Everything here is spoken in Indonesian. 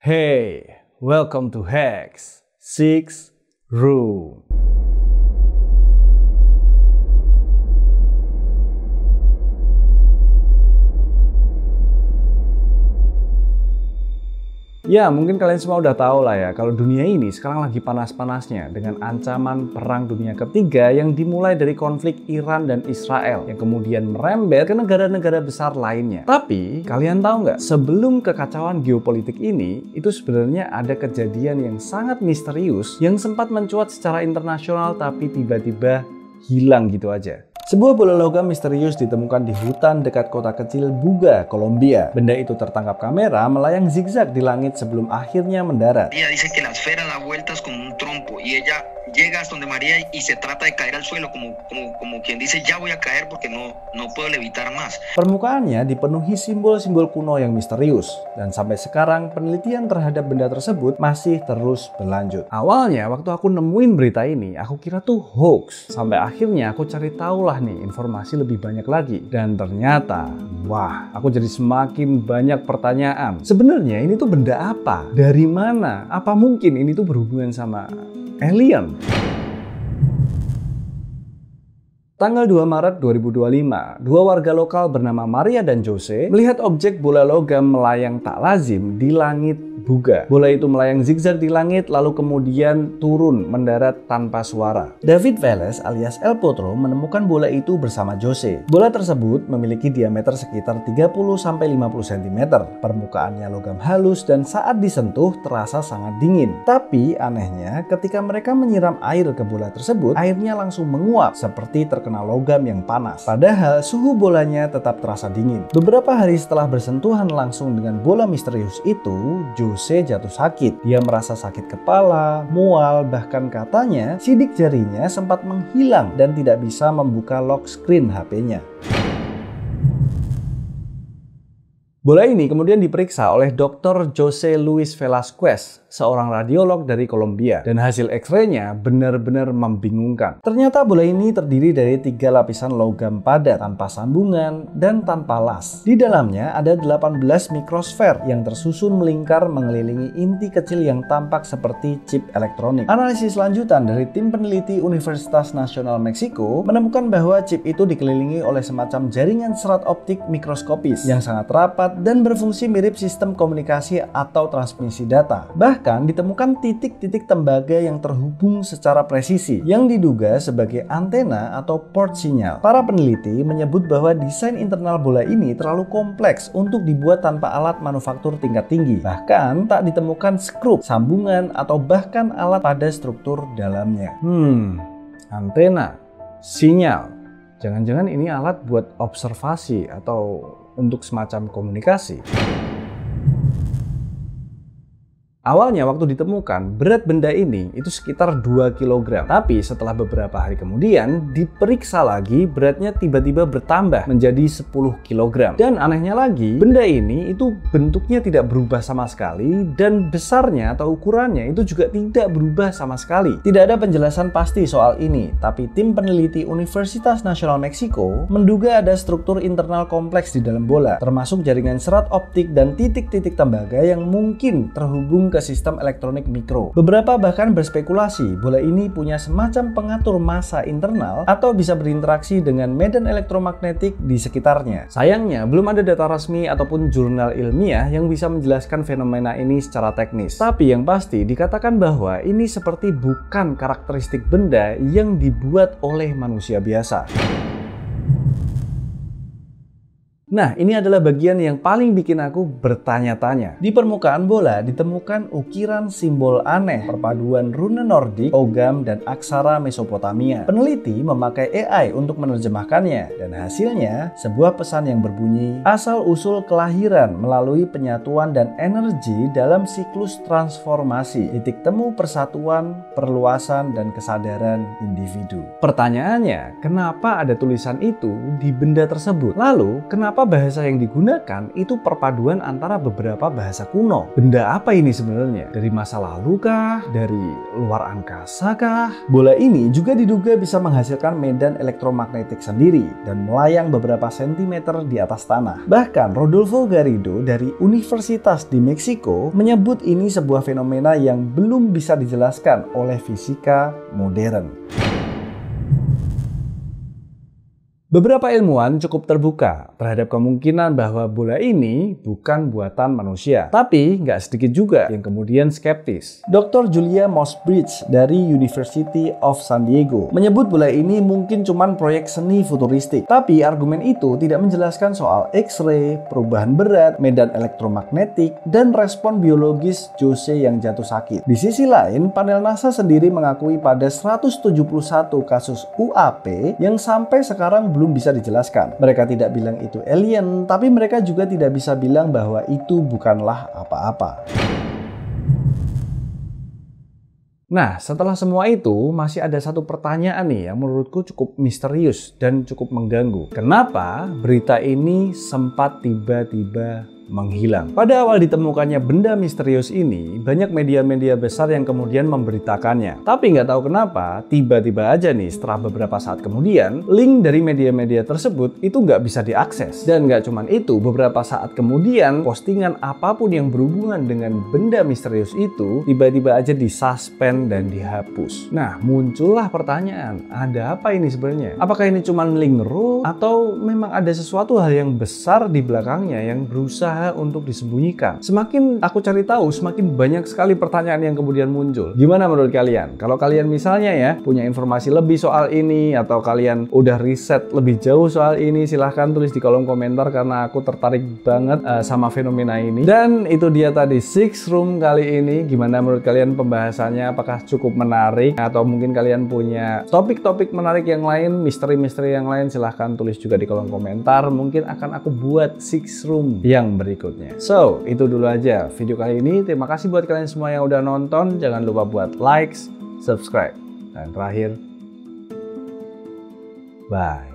Hey, welcome to Hex 6 Room. Ya, mungkin kalian semua udah tahu lah ya, kalau dunia ini sekarang lagi panas-panasnya dengan ancaman Perang Dunia Ketiga yang dimulai dari konflik Iran dan Israel yang kemudian merembet ke negara-negara besar lainnya. Tapi, kalian tahu nggak, sebelum kekacauan geopolitik ini, itu sebenarnya ada kejadian yang sangat misterius yang sempat mencuat secara internasional tapi tiba-tiba hilang gitu aja. Sebuah bola logam misterius ditemukan di hutan dekat kota kecil Buga, Kolombia. Benda itu tertangkap kamera melayang zigzag di langit sebelum akhirnya mendarat. Dia dice que la esfera da vueltas como un trompo y ella llega hasta donde María y se trata de caer al suelo como quien dice ya voy a caer porque no puedo levitar más. Permukaannya dipenuhi simbol-simbol kuno yang misterius dan sampai sekarang penelitian terhadap benda tersebut masih terus berlanjut. Awalnya waktu aku nemuin berita ini, aku kira tuh hoax. Sampai akhirnya aku cari tahu lah nih informasi lebih banyak lagi, dan ternyata wah, aku jadi semakin banyak pertanyaan. Sebenarnya ini tuh benda apa? Dari mana? Apa mungkin ini tuh berhubungan sama alien? Tanggal 2 Maret 2025, dua warga lokal bernama Maria dan Jose melihat objek bola logam melayang tak lazim di langit Buga. Bola itu melayang zigzag di langit lalu kemudian turun mendarat tanpa suara. David Velez alias El Potro menemukan bola itu bersama Jose. Bola tersebut memiliki diameter sekitar 30-50 cm. Permukaannya logam halus dan saat disentuh terasa sangat dingin. Tapi anehnya ketika mereka menyiram air ke bola tersebut, airnya langsung menguap seperti terkena logam yang panas. Padahal suhu bolanya tetap terasa dingin. Beberapa hari setelah bersentuhan langsung dengan bola misterius itu, Jose jatuh sakit. Dia merasa sakit kepala, mual, bahkan katanya sidik jarinya sempat menghilang dan tidak bisa membuka lock screen HP-nya. Bola ini kemudian diperiksa oleh Dr. Jose Luis Velasquez, seorang radiolog dari Kolombia, dan hasil X-ray-nya benar-benar membingungkan. Ternyata bola ini terdiri dari 3 lapisan logam padat tanpa sambungan dan tanpa las. Di dalamnya ada 18 mikrosfer yang tersusun melingkar mengelilingi inti kecil yang tampak seperti chip elektronik. Analisis lanjutan dari tim peneliti Universitas Nasional Meksiko menemukan bahwa chip itu dikelilingi oleh semacam jaringan serat optik mikroskopis yang sangat rapat dan berfungsi mirip sistem komunikasi atau transmisi data. Bahkan ditemukan titik-titik tembaga yang terhubung secara presisi yang diduga sebagai antena atau port sinyal. Para peneliti menyebut bahwa desain internal bola ini terlalu kompleks untuk dibuat tanpa alat manufaktur tingkat tinggi. Bahkan tak ditemukan skrup, sambungan, atau bahkan alat pada struktur dalamnya. Antena, sinyal. Jangan-jangan ini alat buat observasi atau untuk semacam komunikasi. Awalnya waktu ditemukan, berat benda ini itu sekitar 2 kg. Tapi setelah beberapa hari kemudian, diperiksa lagi, beratnya tiba-tiba bertambah menjadi 10 kg. Dan anehnya lagi, benda ini itu bentuknya tidak berubah sama sekali, dan besarnya atau ukurannya itu juga tidak berubah sama sekali. Tidak ada penjelasan pasti soal ini, tapi tim peneliti Universitas Nasional Meksiko menduga ada struktur internal kompleks di dalam bola, termasuk jaringan serat optik dan titik-titik tembaga yang mungkin terhubung ke sistem elektronik mikro. Beberapa bahkan berspekulasi bola ini punya semacam pengatur massa internal atau bisa berinteraksi dengan medan elektromagnetik di sekitarnya. Sayangnya belum ada data resmi ataupun jurnal ilmiah yang bisa menjelaskan fenomena ini secara teknis. Tapi yang pasti dikatakan bahwa ini seperti bukan karakteristik benda yang dibuat oleh manusia biasa. Nah, ini adalah bagian yang paling bikin aku bertanya-tanya. Di permukaan bola ditemukan ukiran simbol aneh, perpaduan rune Nordik, Ogham, dan aksara Mesopotamia. Peneliti memakai AI untuk menerjemahkannya, dan hasilnya sebuah pesan yang berbunyi, asal-usul kelahiran melalui penyatuan dan energi dalam siklus transformasi, titik temu persatuan, perluasan, dan kesadaran individu. Pertanyaannya, kenapa ada tulisan itu di benda tersebut? Lalu, kenapa Beberapa bahasa yang digunakan itu perpaduan antara beberapa bahasa kuno. Benda apa ini sebenarnya? Dari masa lalu kah? Dari luar angkasa kah? Bola ini juga diduga bisa menghasilkan medan elektromagnetik sendiri dan melayang beberapa sentimeter di atas tanah. Bahkan Rodolfo Garrido dari Universitas di Meksiko menyebut ini sebuah fenomena yang belum bisa dijelaskan oleh fisika modern. Beberapa ilmuwan cukup terbuka terhadap kemungkinan bahwa bola ini bukan buatan manusia. Tapi nggak sedikit juga yang kemudian skeptis. Dr. Julia Mosbridge dari University of San Diego menyebut bola ini mungkin cuman proyek seni futuristik. Tapi argumen itu tidak menjelaskan soal X-ray, perubahan berat, medan elektromagnetik, dan respon biologis Jose yang jatuh sakit. Di sisi lain, panel NASA sendiri mengakui pada 171 kasus UAP yang sampai sekarang belum bisa dijelaskan. Mereka tidak bilang itu alien, tapi mereka juga tidak bisa bilang bahwa itu bukanlah apa-apa. Nah, setelah semua itu, masih ada satu pertanyaan nih yang menurutku cukup misterius dan cukup mengganggu. Kenapa berita ini sempat tiba-tiba menghilang? Pada awal ditemukannya benda misterius ini, banyak media-media besar yang kemudian memberitakannya. Tapi nggak tahu kenapa, tiba-tiba aja nih setelah beberapa saat kemudian, link dari media-media tersebut itu nggak bisa diakses. Dan nggak cuman itu, beberapa saat kemudian, postingan apapun yang berhubungan dengan benda misterius itu, tiba-tiba aja disuspend dan dihapus. Nah, muncullah pertanyaan, ada apa ini sebenarnya? Apakah ini cuman link raw, atau memang ada sesuatu hal yang besar di belakangnya yang berusaha untuk disembunyikan? Semakin aku cari tahu, semakin banyak sekali pertanyaan yang kemudian muncul. Gimana menurut kalian? Kalau kalian misalnya ya punya informasi lebih soal ini, atau kalian udah riset lebih jauh soal ini, silahkan tulis di kolom komentar karena aku tertarik banget sama fenomena ini. Dan itu dia tadi Six Room kali ini. Gimana menurut kalian pembahasannya? Apakah cukup menarik? Atau mungkin kalian punya topik-topik menarik yang lain, misteri-misteri yang lain, silahkan tulis juga di kolom komentar. Mungkin akan aku buat Six Room yang berikutnya. So, itu dulu aja video kali ini. Terima kasih buat kalian semua yang udah nonton. Jangan lupa buat likes, subscribe, dan terakhir, bye.